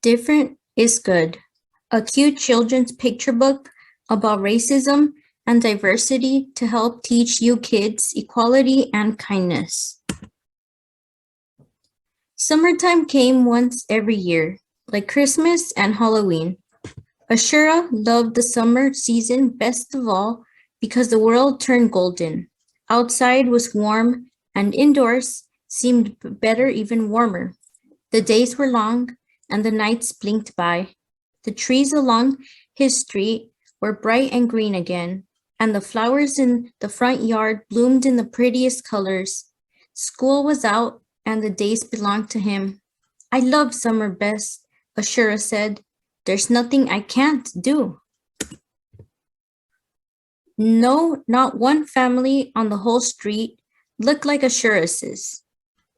Different is Good, a cute children's picture book about racism and diversity to help teach you kids equality and kindness. Summertime came once every year, like Christmas and Halloween. Ashura loved the summer season best of all because the world turned golden. Outside was warm, and indoors seemed better, even warmer. The days were long, and the nights blinked by. The trees along his street were bright and green again, and the flowers in the front yard bloomed in the prettiest colors. School was out, and the days belonged to him. I love summer best, Ashura said. There's nothing I can't do. No, not one family on the whole street looked like Ashura's.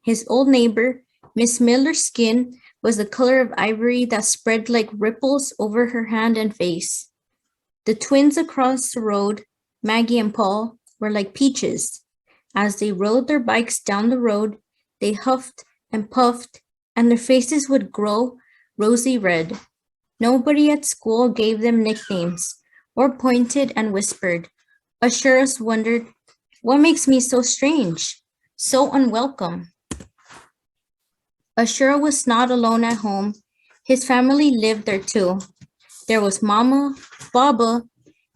His old neighbor, Miss Miller's skin was the color of ivory that spread like ripples over her hand and face. The twins across the road, Maggie and Paul, were like peaches. As they rode their bikes down the road, they huffed and puffed, and their faces would grow rosy red. Nobody at school gave them nicknames or pointed and whispered. Ashurus wondered, what makes me so strange, so unwelcome? Ashura was not alone at home. His family lived there too. There was Mama, Baba,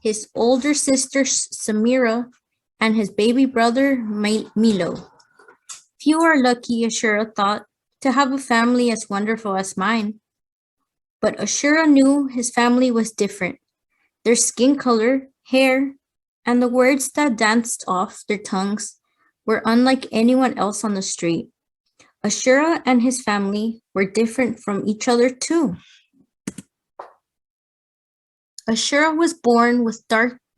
his older sister Samira, and his baby brother Milo. Few are lucky, Ashura thought, to have a family as wonderful as mine. But Ashura knew his family was different. Their skin color, hair, and the words that danced off their tongues were unlike anyone else on the street. Ashura and his family were different from each other too. Ashura was born with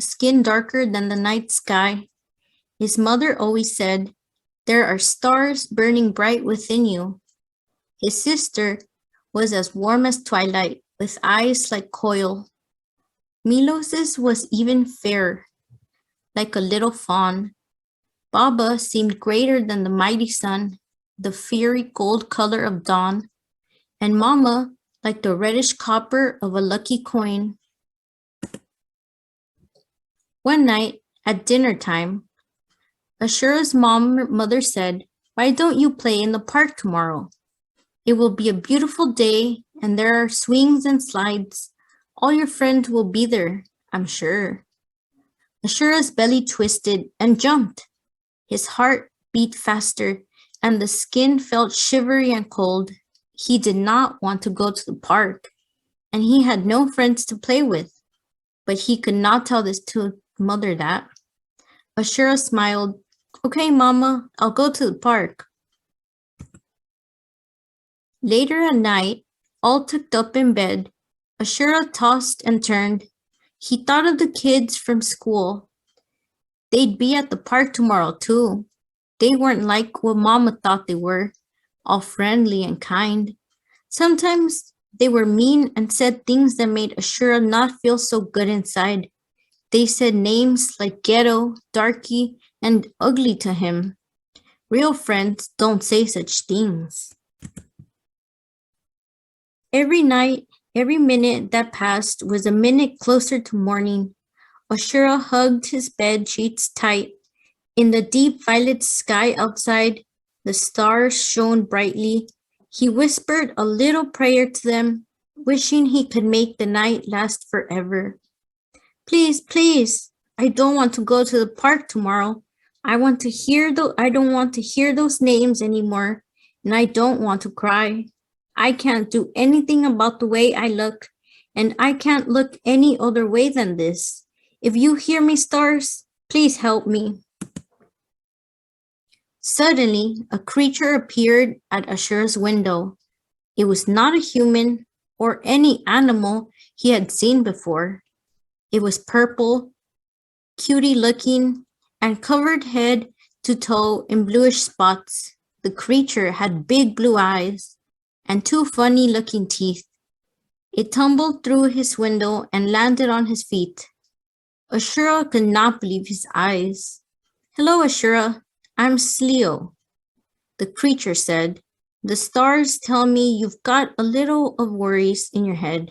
skin darker than the night sky. His mother always said, there are stars burning bright within you. His sister was as warm as twilight, with eyes like coil. Milos's was even fairer, like a little fawn. Baba seemed greater than the mighty sun, the fiery gold color of dawn, and Mama like the reddish copper of a lucky coin. One night, at dinner time, Ashura's mother said, why don't you play in the park tomorrow? It will be a beautiful day, and there are swings and slides. All your friends will be there, I'm sure. Ashura's belly twisted and jumped. His heart beat faster, and the skin felt shivery and cold. He did not want to go to the park, and he had no friends to play with. But he could not tell this to mother that. Ashura smiled. Okay, Mama, I'll go to the park. Later at night, all tucked up in bed, Ashura tossed and turned. He thought of the kids from school. They'd be at the park tomorrow too. They weren't like what Mama thought they were, all friendly and kind. Sometimes they were mean and said things that made Ashura not feel so good inside. They said names like ghetto, darky, and ugly to him. Real friends don't say such things. Every night, every minute that passed was a minute closer to morning. Ashura hugged his bed sheets tight. In the deep violet sky outside, the stars shone brightly. He whispered a little prayer to them, wishing he could make the night last forever. Please, please, I don't want to go to the park tomorrow. I don't want to hear those names anymore, and I don't want to cry. I can't do anything about the way I look, and I can't look any other way than this. If you hear me, stars, please help me. Suddenly, a creature appeared at Ashura's window. It was not a human or any animal he had seen before. It was purple, cutie looking, and covered head to toe in bluish spots. The creature had big blue eyes and two funny looking teeth. It tumbled through his window and landed on his feet. Ashura could not believe his eyes. Hello, Ashura. I'm Sleo, the creature said. The stars tell me you've got a little of worries in your head.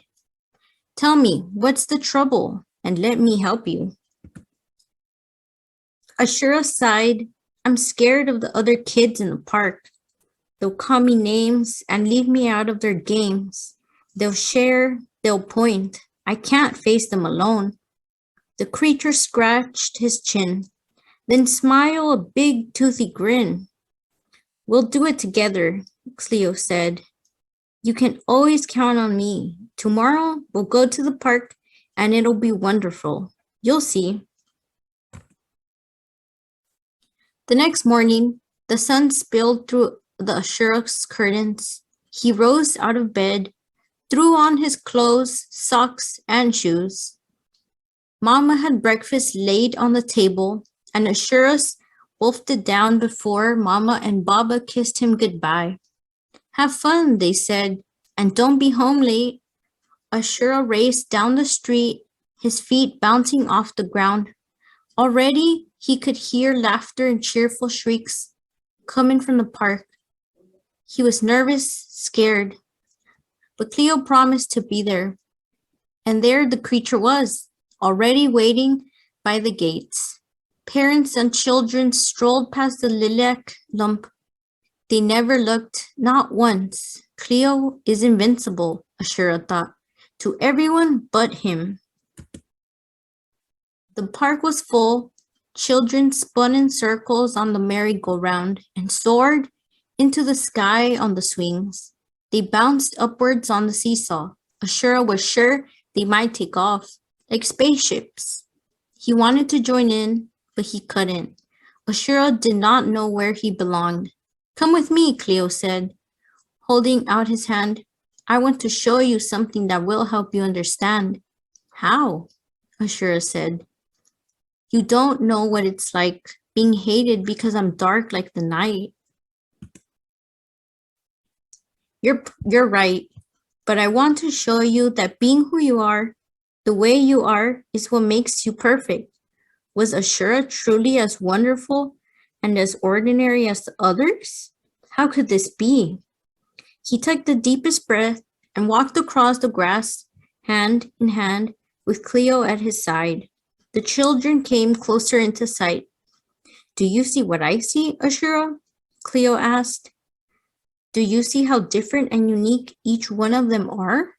Tell me, what's the trouble? And let me help you. Ashura sighed. I'm scared of the other kids in the park. They'll call me names and leave me out of their games. They'll share, they'll point. I can't face them alone. The creature scratched his chin, then smiled a big toothy grin. We'll do it together, Cleo said. You can always count on me. Tomorrow we'll go to the park and it'll be wonderful. You'll see. The next morning, the sun spilled through the Ashura's curtains. He rose out of bed, threw on his clothes, socks, and shoes. Mama had breakfast laid on the table, and Ashura's wolfed it down before Mama and Baba kissed him goodbye. Have fun, they said, and don't be home late. Ashura raced down the street, his feet bouncing off the ground. Already, he could hear laughter and cheerful shrieks coming from the park. He was nervous, scared, but Cleo promised to be there. And there the creature was, already waiting by the gates. Parents and children strolled past the lilac lump. They never looked, not once. Cleo is invincible, Ashura thought, to everyone but him. The park was full. Children spun in circles on the merry-go-round and soared into the sky on the swings. They bounced upwards on the seesaw. Ashura was sure they might take off, like spaceships. He wanted to join in, but he couldn't. Ashura did not know where he belonged. Come with me, Cleo said, holding out his hand. I want to show you something that will help you understand. How? Ashura said. You don't know what it's like being hated because I'm dark like the night. You're right, but I want to show you that being who you are, the way you are, is what makes you perfect. Was Ashura truly as wonderful and as ordinary as the others? How could this be? He took the deepest breath and walked across the grass, hand in hand, with Cleo at his side. The children came closer into sight. Do you see what I see, Ashura? Cleo asked. Do you see how different and unique each one of them are?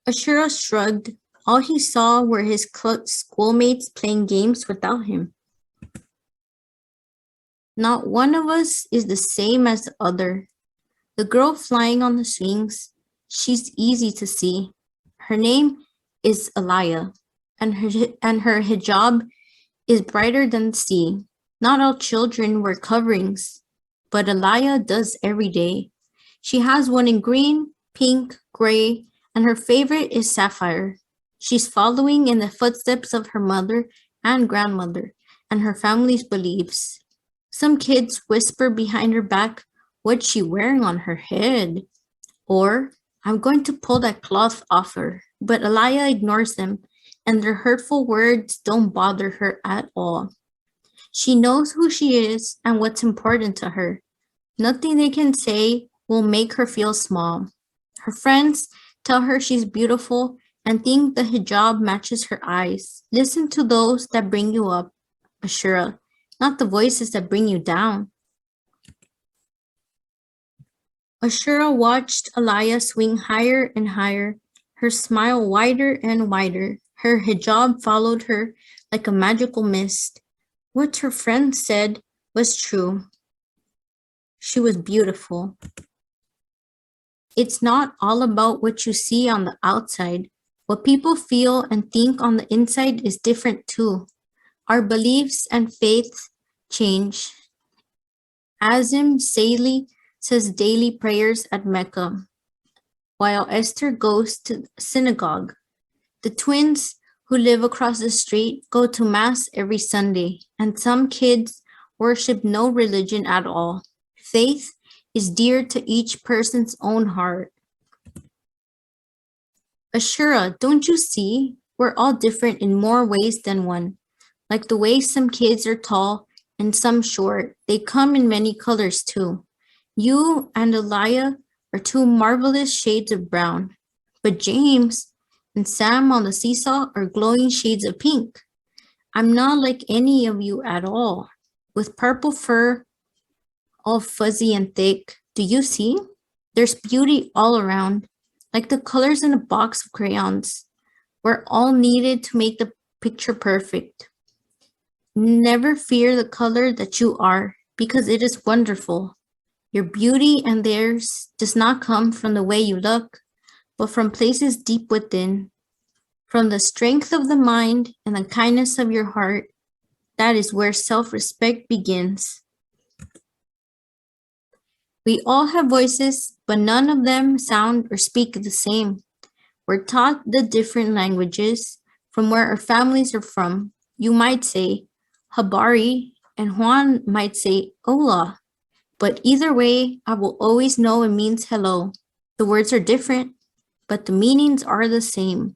Ashura shrugged. All he saw were his schoolmates playing games without him. Not one of us is the same as the other. The girl flying on the swings, she's easy to see. Her name is Alaya, and her hijab is brighter than the sea. Not all children wear coverings, but Alaya does every day. She has one in green, pink, gray, and her favorite is sapphire. She's following in the footsteps of her mother and grandmother and her family's beliefs. Some kids whisper behind her back, what's she wearing on her head? Or, I'm going to pull that cloth off her. But Alaya ignores them, and their hurtful words don't bother her at all. She knows who she is and what's important to her. Nothing they can say will make her feel small. Her friends tell her she's beautiful and think the hijab matches her eyes. Listen to those that bring you up, Ashura, not the voices that bring you down. Ashura watched Alaya swing higher and higher, her smile wider and wider. Her hijab followed her like a magical mist. What her friends said was true. She was beautiful. It's not all about what you see on the outside. What people feel and think on the inside is different too. Our beliefs and faiths change. Azim Saleh says daily prayers at Mecca, while Esther goes to synagogue. The twins who live across the street go to Mass every Sunday, and some kids worship no religion at all. Faith is dear to each person's own heart. Ashura, don't you see? We're all different in more ways than one. Like the way some kids are tall and some short, they come in many colors too. You and Elia are two marvelous shades of brown, but James and Sam on the seesaw are glowing shades of pink. I'm not like any of you at all, with purple fur all fuzzy and thick. Do you see? There's beauty all around, like the colors in a box of crayons. We're all needed to make the picture perfect. Never fear the color that you are, because it is wonderful. Your beauty and theirs does not come from the way you look, but from places deep within, from the strength of the mind and the kindness of your heart. That is where self-respect begins. We all have voices, but none of them sound or speak the same. We're taught the different languages from where our families are from. You might say Habari, and Juan might say Hola. But either way, I will always know it means hello. The words are different, but the meanings are the same.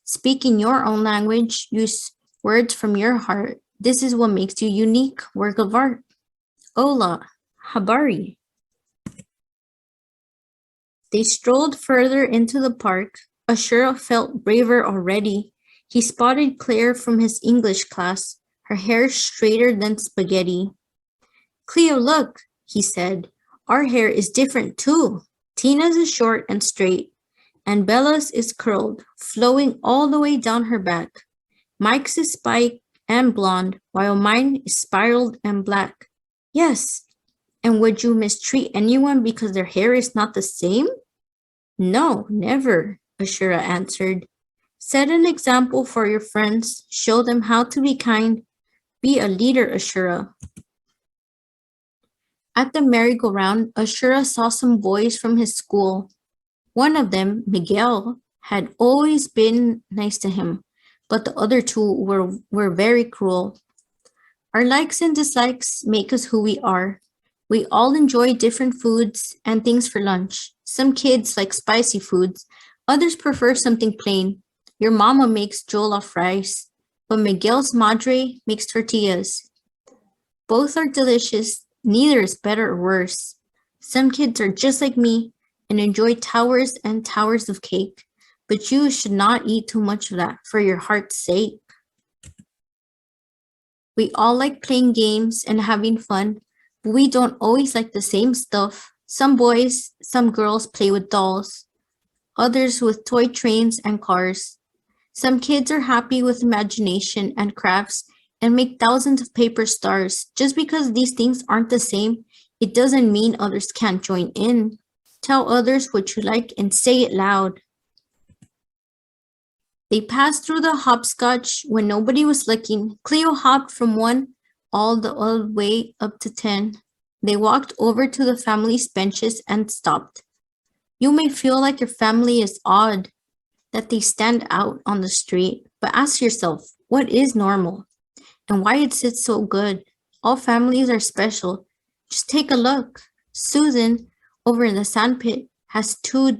Speak in your own language, use words from your heart. This is what makes you unique work of art. Hola, Habari. They strolled further into the park. Ashura felt braver already. He spotted Claire from his English class, her hair straighter than spaghetti. Cleo, look, he said. Our hair is different too. Tina's is short and straight, and Bella's is curled, flowing all the way down her back. Mike's is spiked and blonde, while mine is spiraled and black. Yes. And would you mistreat anyone because their hair is not the same? No, never, Ashura answered. Set an example for your friends. Show them how to be kind. Be a leader, Ashura. At the merry-go-round, Ashura saw some boys from his school. One of them, Miguel, had always been nice to him, but the other two were very cruel. Our likes and dislikes make us who we are. We all enjoy different foods and things for lunch. Some kids like spicy foods. Others prefer something plain. Your mama makes jollof rice, but Miguel's madre makes tortillas. Both are delicious. Neither is better or worse. Some kids are just like me and enjoy towers and towers of cake, but you should not eat too much of that for your heart's sake. We all like playing games and having fun, but we don't always like the same stuff. Some boys, some girls play with dolls, others with toy trains and cars. Some kids are happy with imagination and crafts and make thousands of paper stars. Just because these things aren't the same, it doesn't mean others can't join in. Tell others what you like and say it loud. They passed through the hopscotch when nobody was looking. Cleo hopped from 1 all the way up to 10. They walked over to the family's benches and stopped. You may feel like your family is odd, that they stand out on the street, but ask yourself, what is normal? And why it sits so good? All families are special. Just take a look. Susan, over in the sandpit, has two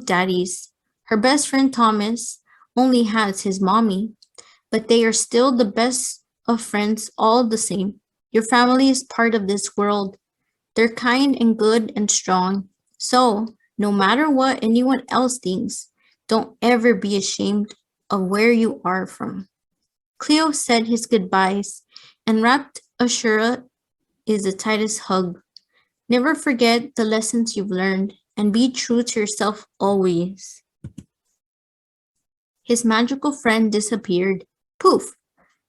daddies. Her best friend Thomas only has his mommy, but they are still the best of friends all the same. Your family is part of this world. They're kind and good and strong. So, no matter what anyone else thinks, don't ever be ashamed of where you are from. Cleo said his goodbyes and wrapped Ashura in the tightest hug. Never forget the lessons you've learned and be true to yourself always. His magical friend disappeared, poof,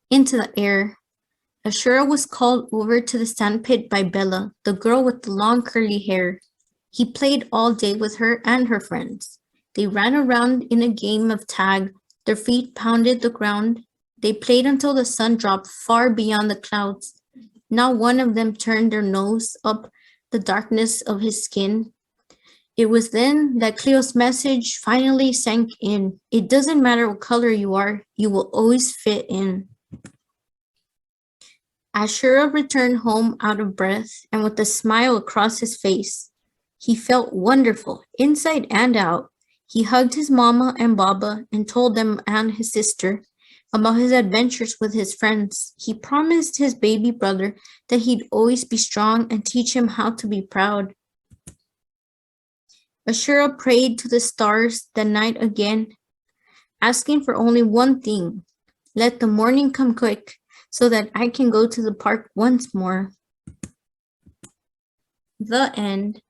into the air. Ashura was called over to the sandpit by Bella, the girl with the long curly hair. He played all day with her and her friends. They ran around in a game of tag. Their feet pounded the ground. They played until the sun dropped far beyond the clouds. Not one of them turned their nose up the darkness of his skin. It was then that Cleo's message finally sank in. It doesn't matter what color you are, you will always fit in. Ashura returned home out of breath and with a smile across his face. He felt wonderful, inside and out. He hugged his mama and Baba and told them and his sister about his adventures with his friends. He promised his baby brother that he'd always be strong and teach him how to be proud. Ashura prayed to the stars that night again, asking for only one thing. Let the morning come quick so that I can go to the park once more. The end.